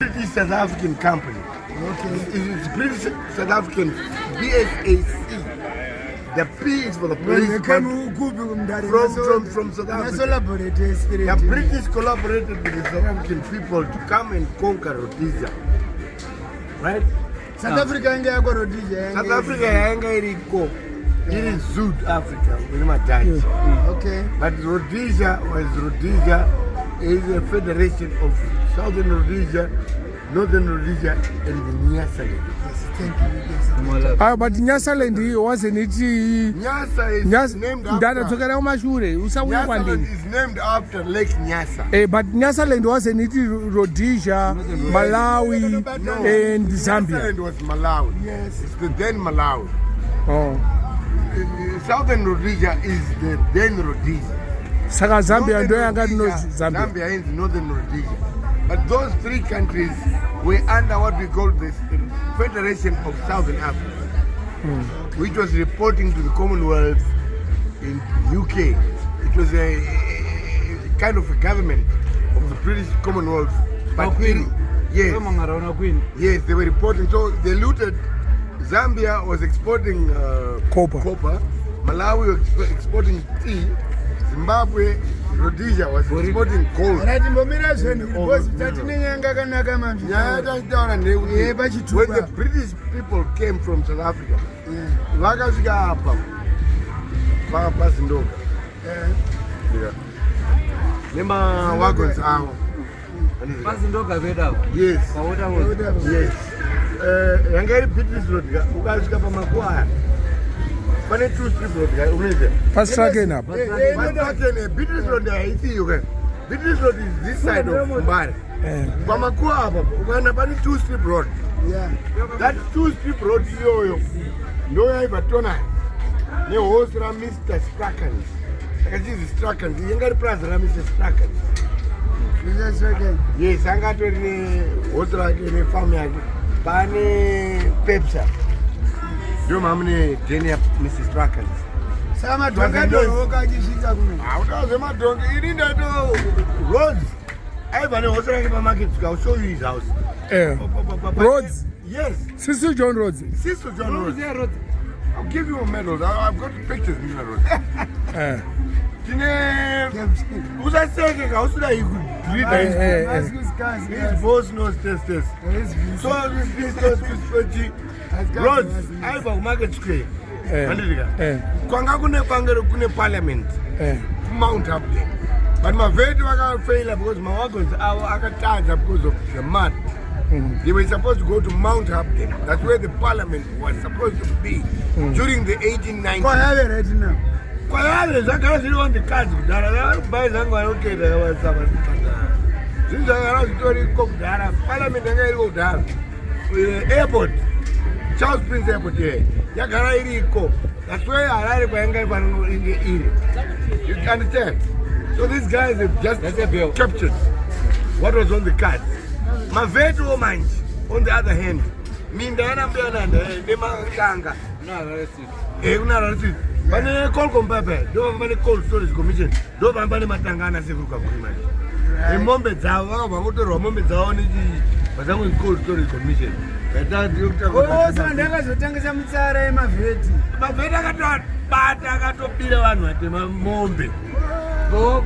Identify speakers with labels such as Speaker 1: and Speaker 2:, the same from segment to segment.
Speaker 1: British South African company. Okay. It's British South African BSAC. The P is for the police. From South Africa. The British collaborated with the South African people to come and conquer Rhodesia. Right?
Speaker 2: South Africa and Rhodesia.
Speaker 1: South Africa and Rhodesia. It is South Africa.
Speaker 2: Okay.
Speaker 1: But Rhodesia is a federation of Southern Rhodesia, Northern Rhodesia, and the Nyasaland.
Speaker 2: Yes, thank you.
Speaker 3: But Nyasaland wasn't it?
Speaker 1: Nyasa is named after.
Speaker 3: Nyasaland
Speaker 1: is named after Lake Nyasa.
Speaker 3: But Nyasaland wasn't it Rhodesia, Malawi, and Zambia?
Speaker 1: Nyasaland was Malawi.
Speaker 2: Yes.
Speaker 1: It's the then Malawi.
Speaker 3: Oh.
Speaker 1: Southern Rhodesia is the then Rhodesia.
Speaker 3: Zambia
Speaker 1: is Northern Rhodesia. But those three countries were under what we call the Federation of Southern Africa, which was reporting to the Commonwealth in UK. It was a kind of a government of the British Commonwealth. But yes, they were reporting. So they looted. Zambia was exporting copper. Malawi was exporting tea. Zimbabwe, Rhodesia was exporting gold. When the British people came from South Africa, wagons out. Yes. Yes. British road,
Speaker 3: Fast tracking up.
Speaker 1: British road is this side of Mbari. Two strip road. That two strip road is no Aibva neHorse Mr. Strackens. Strackens. You got price Mr. Strackens. Yes, I got to neHorse farm. Bani Pepsa. Do you remember Denia Mrs. Strackens?
Speaker 2: Sama Dongado,
Speaker 1: Rhodes. Aibva neHorse market. I'll show you his house.
Speaker 3: Rhodes?
Speaker 1: Yes.
Speaker 3: Cecill John Rhodes.
Speaker 1: Cecill John Rhodes. I'll give you a medal. I've got pictures in the road. Who's I saying? How should I read his boss knows test. So this Rhodes, Aibva market square. Kwanga kune parliament. Mount up there. But my vehicle failed because my wagons are tired because of the mud. They were supposed to go to Mount Upton. That's where the parliament was supposed to be during the 1890s.
Speaker 2: What have you right now?
Speaker 1: I can't see on the cards. Buy them okay. There was some. Since I was doing cook down, parliament and I go down. Airport, Charles Prince Airport here. That's where I arrived in the area. You understand? So these guys have just captured what was on the cards. My veteran woman, on the other hand, Mindana Biananda, Demakanga. But they call Compape, don't have any cold storage commission, don't have any Matangana Secuka Agreement. A moment, Zava, Mamoto, moment, Zawani, but I will cold storage commission. But that you talk about. Oh,
Speaker 2: Sandagas, Tangasamsara, my vet.
Speaker 1: My vet, I got I got to be the one with my mombe. Oh,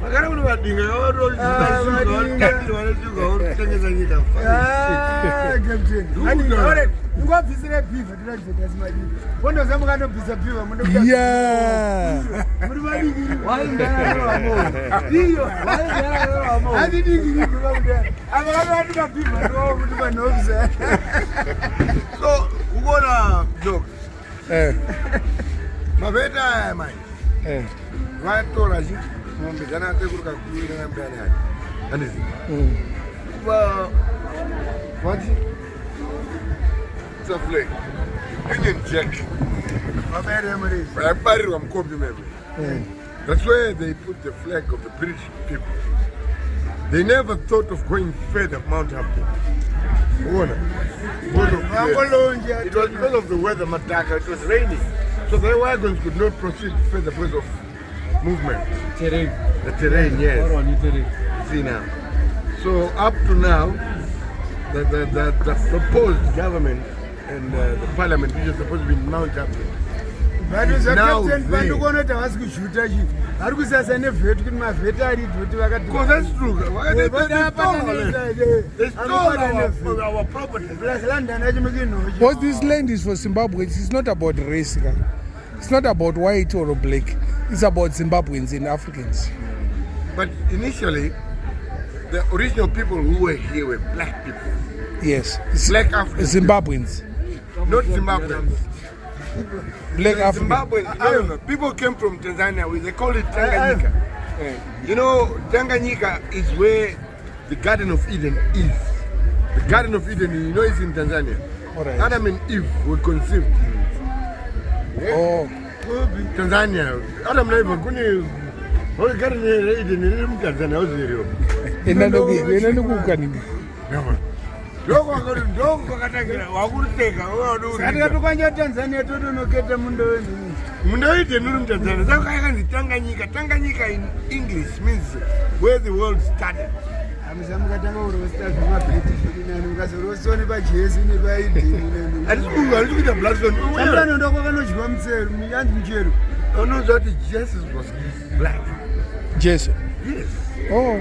Speaker 1: Magara uno badinga oro So, ugona joke. Maveta mai. Right to Raji. Jana Teguka and Bernard. And is it? Well, what? It's a flake. Union Jack. Vabarirwa mukombi meme. That's where they put the flag of the British people. They never thought of going further Mount Hampton. It was because of the weather, Mataka, it was raining. So the wagons could not proceed further because of movement.
Speaker 4: Terrain.
Speaker 1: The terrain, yes. See now. So up to now, the proposed government and the parliament, which is supposed to be in Mount Hampton, is now there. Because that's true. They stole our property.
Speaker 3: Because this land is for Zimbabwe. It's not about race. It's not about white or black. It's about Zimbabweans and Africans.
Speaker 1: But initially, the original people who were here were black people.
Speaker 3: Yes.
Speaker 1: Black Africans.
Speaker 3: Zimbabweans.
Speaker 1: Not Zimbabweans.
Speaker 3: Black Africans.
Speaker 1: Zimbabweans. People came from Tanzania. They call it Tanganyika. You know, Tanganyika is where the Garden of Eden is. The Garden of Eden, you know, is in Tanzania.
Speaker 3: Right.
Speaker 1: Adam and Eve were conceived.
Speaker 3: Oh.
Speaker 1: Tanzania. Adam and Eve kuni. Oh, Garden of Eden is in Tanzania. Tanganyika in English means where the world started. Jesus was black.
Speaker 3: Jesus.
Speaker 1: Yes.
Speaker 3: Oh.